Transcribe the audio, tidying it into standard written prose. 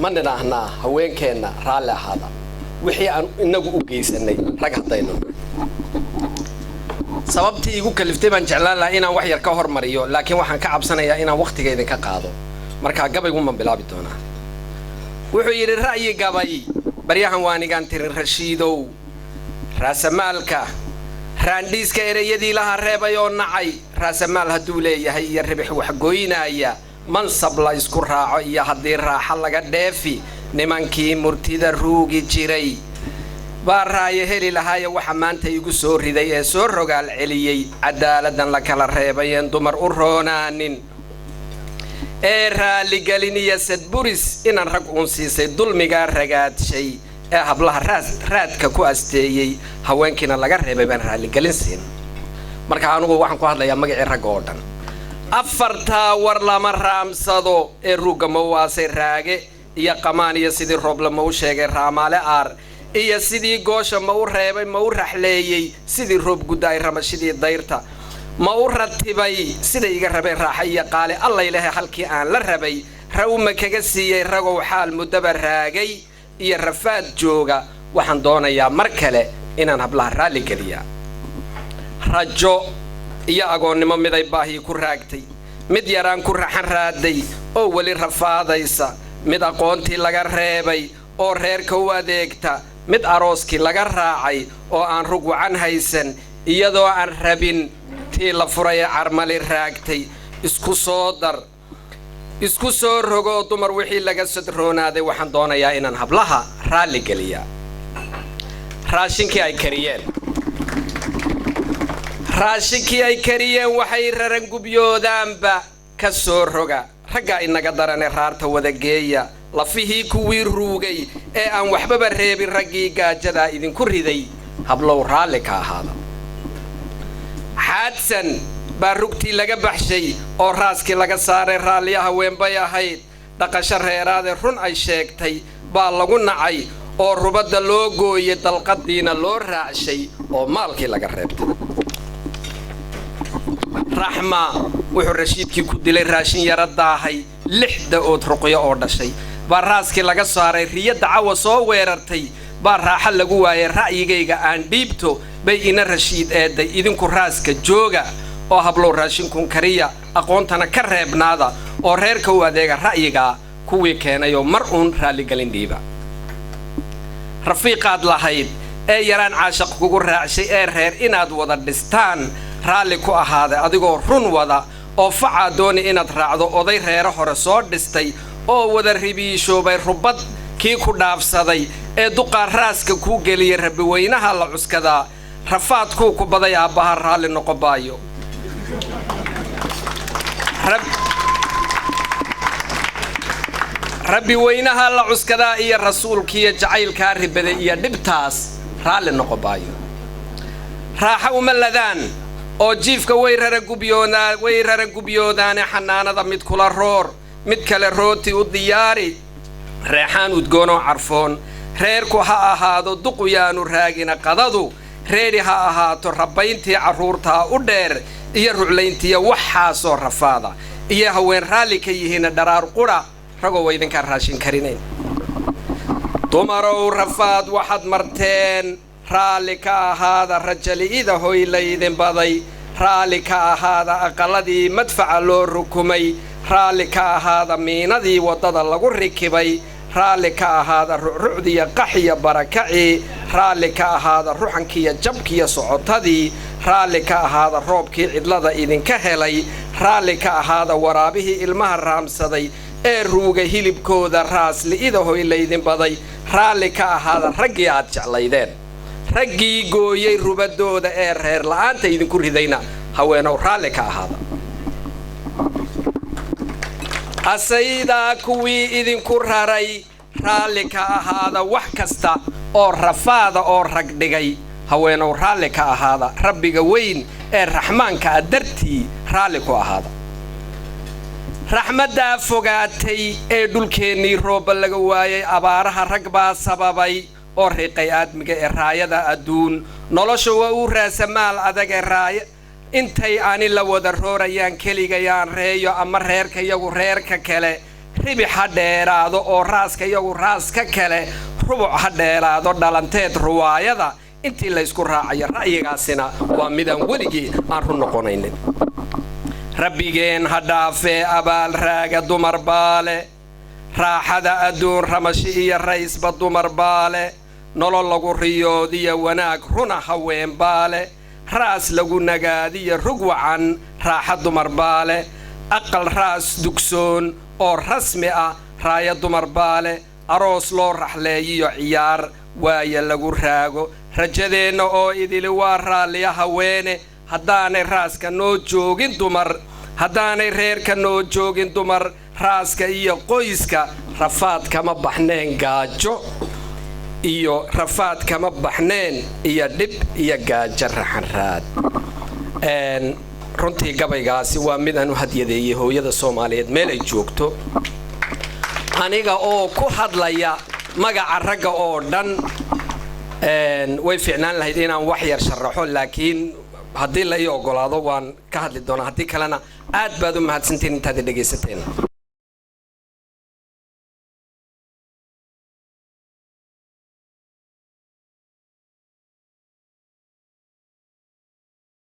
manina ahna haweenkeena raali ahaada wixii aan inagu u geysanay rag hadayno sababtii igu kaliftay baan jeclaan lahaa inaan wax yar ka hormariyo laakiin waxaan ka cabsanayaa inaan waqtigeeda ka qaado marka gabaygu ma bilaabi doonaa wuxuu yiri ra'yi gabay baryahan waanigan tirin rashiidow raasamaalka raandhiiska ereyadii laha reebay oo nacay raasamaal haduu leeyahay iyo ribix wax gooyinaya mansab la isku raaco iyo hadii raaxa laga dheefi nimankii murtida ruugi jiray baaraaye heli lahaay waxa maanta igu soo riday ee soo rogaal celiyay cadaaladan la kala reebayeen dumar u roonaanin ee raali galiniya sadburis inaan rag uun siisay dulmiga ragaadshay ee hablaha raadka ku asteeyay haweenkina laga reebay baan raali galin siin marka anigu waxaan ku hadlayaa magacii rag oo dhan afarta war lama raamsado ee ruuga ma waasay raage iyo qamaan iyo sidii roob lama u sheegay raamaale aar iyo sidii goosha ma u reebay ma u raxleeyay sidii roob gudaay ramashidii dayrta ma u ratibay sida iga rabay raaxa iyo qaale alla ilaahay halkii aan la rabay rawma kaga siiyay ragow xaal mudaba raagay iyo rafaad jooga waxaan doonayaa mar kale inaan hablaha raali geliyaa rajo iyo agoonnimo miday baahi ku raagtay mid yaraan ku raxan raaday oo wali rafaadaysa mid aqoontii laga reebay oo reerka u adeegta mid arooskii laga raacay oo aan rug wacan haysan iyadoo aan rabin tii la furay carmali raagtay isku soo rogo dumar wixii laga sadroonaaday waxaan doonayaa inaan hablaha raali geliyaa raashinkii ay kariyeen waxay raran gubyoodaanba ka soo roga ragga inaga darane raarta wada geeya lafihii kuwii ruugay ee aan waxbaba reebin raggii gaajada idinku riday hablow raali ka ahaada xaadsan baa rugtii laga baxshay oo raaskii laga saaray raaliya haweenbay ahayd dhaqasho reeraade run ay sheegtay baa lagu nacay oo rubadda loo gooyay dalqadiina loo raacshay oo maalkii laga reebtay raxma wuxuu rashiidkii ku dilay raashin yara daahay 6 daood ruqyo oo dhashay baa raaskii laga saaray riyada cawa soo weerartay baa raaxa lagu waayay ra'yigayga aan dhiibto bay ina rashiid eeday idinku raaska jooga oo hablow raashinkun kariya aqoontana ka reebnaada oo reerka u adeega ra'yiga kuwii keenayo mar uun raali galin dhiiba rafiiqaad lahayd ee yaraan caashaq kugu raacshay ee reer inaad wada dhistaan raali ku ahaada adigoo run wada oo facaa dooni inaad raacdo oday reero hore soo dhistay oo wada ribiishoobay rubad kii ku dhaafsaday ee duqaa raaska ku geliyay rabbi weynaha la cuskadaa rafaadkuu ku baday aabbaha raali noqobaayo rabbi weynaha la cuskadaa iyo rasuulkiiyo jacaylkaa ribaday iyo dhibtaas raali noqobaayo raaxa uma ladaan oo jiifka way rara gubyoodaane xanaanada mid kula roor mid kale rooti u diyaari reexaan udgoonoo carfoon reerku ha ahaado duquyaanu raagina qadadu reeri ha ahaato rabbayntii carruurtaa u dheer iyo ruclayntiya waxaasoo rafaada iyo haween raalli ka yihiina dharaar qudha ragoo waydinkaan raashin karinayn dumarow rafaad waxaad marteen raalli ka ahaada rajali'ida hoylaydin baday raalli ka ahaada aqalladii madfaca loo rukumay raalli ka ahaada miinadii waddada lagu rikibay raalli ka ahaada rucrucdiya qaxiya barakacii raalli ka ahaada ruxankiiyo jabkiiyo socotadii raalli ka ahaada roobkii cidlada idinka helay raalli ka ahaada waraabihii ilmaha raamsaday ee ruuga hilibkooda raasli'ida hoylaydin baday raalli ka ahaada raggii aad jeclaydeen raggii gooyay rubadooda ee reer la'aanta idinku ridayna haweenow raalli ka ahaada asaydaa kuwii idinku raray raalli ka ahaada wax kasta oo rafaada oo rag dhigay haweenow raalli ka ahaada rabbiga weyn ee raxmaanka ah dartii raalli ku ahaada raxmaddaa fogaatay ee dhulkeennii roobba laga waayay abaaraha rag baa sababay oo riiqay aadmiga ee raayada adduun nolosha waa uu raasamaal adag ee raaya intay ani la wada roorayaan keligayaan reeyo ama reerka iyagu reerka kale ribi ha dheeraado oo raaska iyagu raas ka kale rubuc ha dheeraado dhalanteed ruwaayada intii la isku raacayo ra'yigaasina waa midaan weligii aan run noqonaynin rabbigeen ha dhaafee abaal raaga dumar baale raaxada adduun ramashi iyo raysba dumar baale nolol lagu riyoodiya wanaag runa haween baale raas lagu nagaadiya rug wacan raaxa dumar baale aqal raas dugsoon oo rasmi ah raaya dumar baale aroos loo raxleeyiyo ciyaar waaya lagu raago rajadeenna oo idili waa raalliya haweene haddaanay raaska noo joogin dumar haddaanay reerka noo joogin dumar raaska iyo qoyska rafaad kama baxneen gaajo iyo rafaad kama baxneen iyo dhib iyo gaajo raxanraad runtii gabaygaasi waa mid aan u hadyadeeyay hooyada Soomaaliyeed meel ay joogto aniga oo ku hadlaya magaca ragga oo dhan way fiicnaan lahayd inaan wax yar sharaxo laakiin haddii la ii ogolaado waan ka hadli doonaa haddii kalena aad baad u mahadsantiin intaad dhegaysateen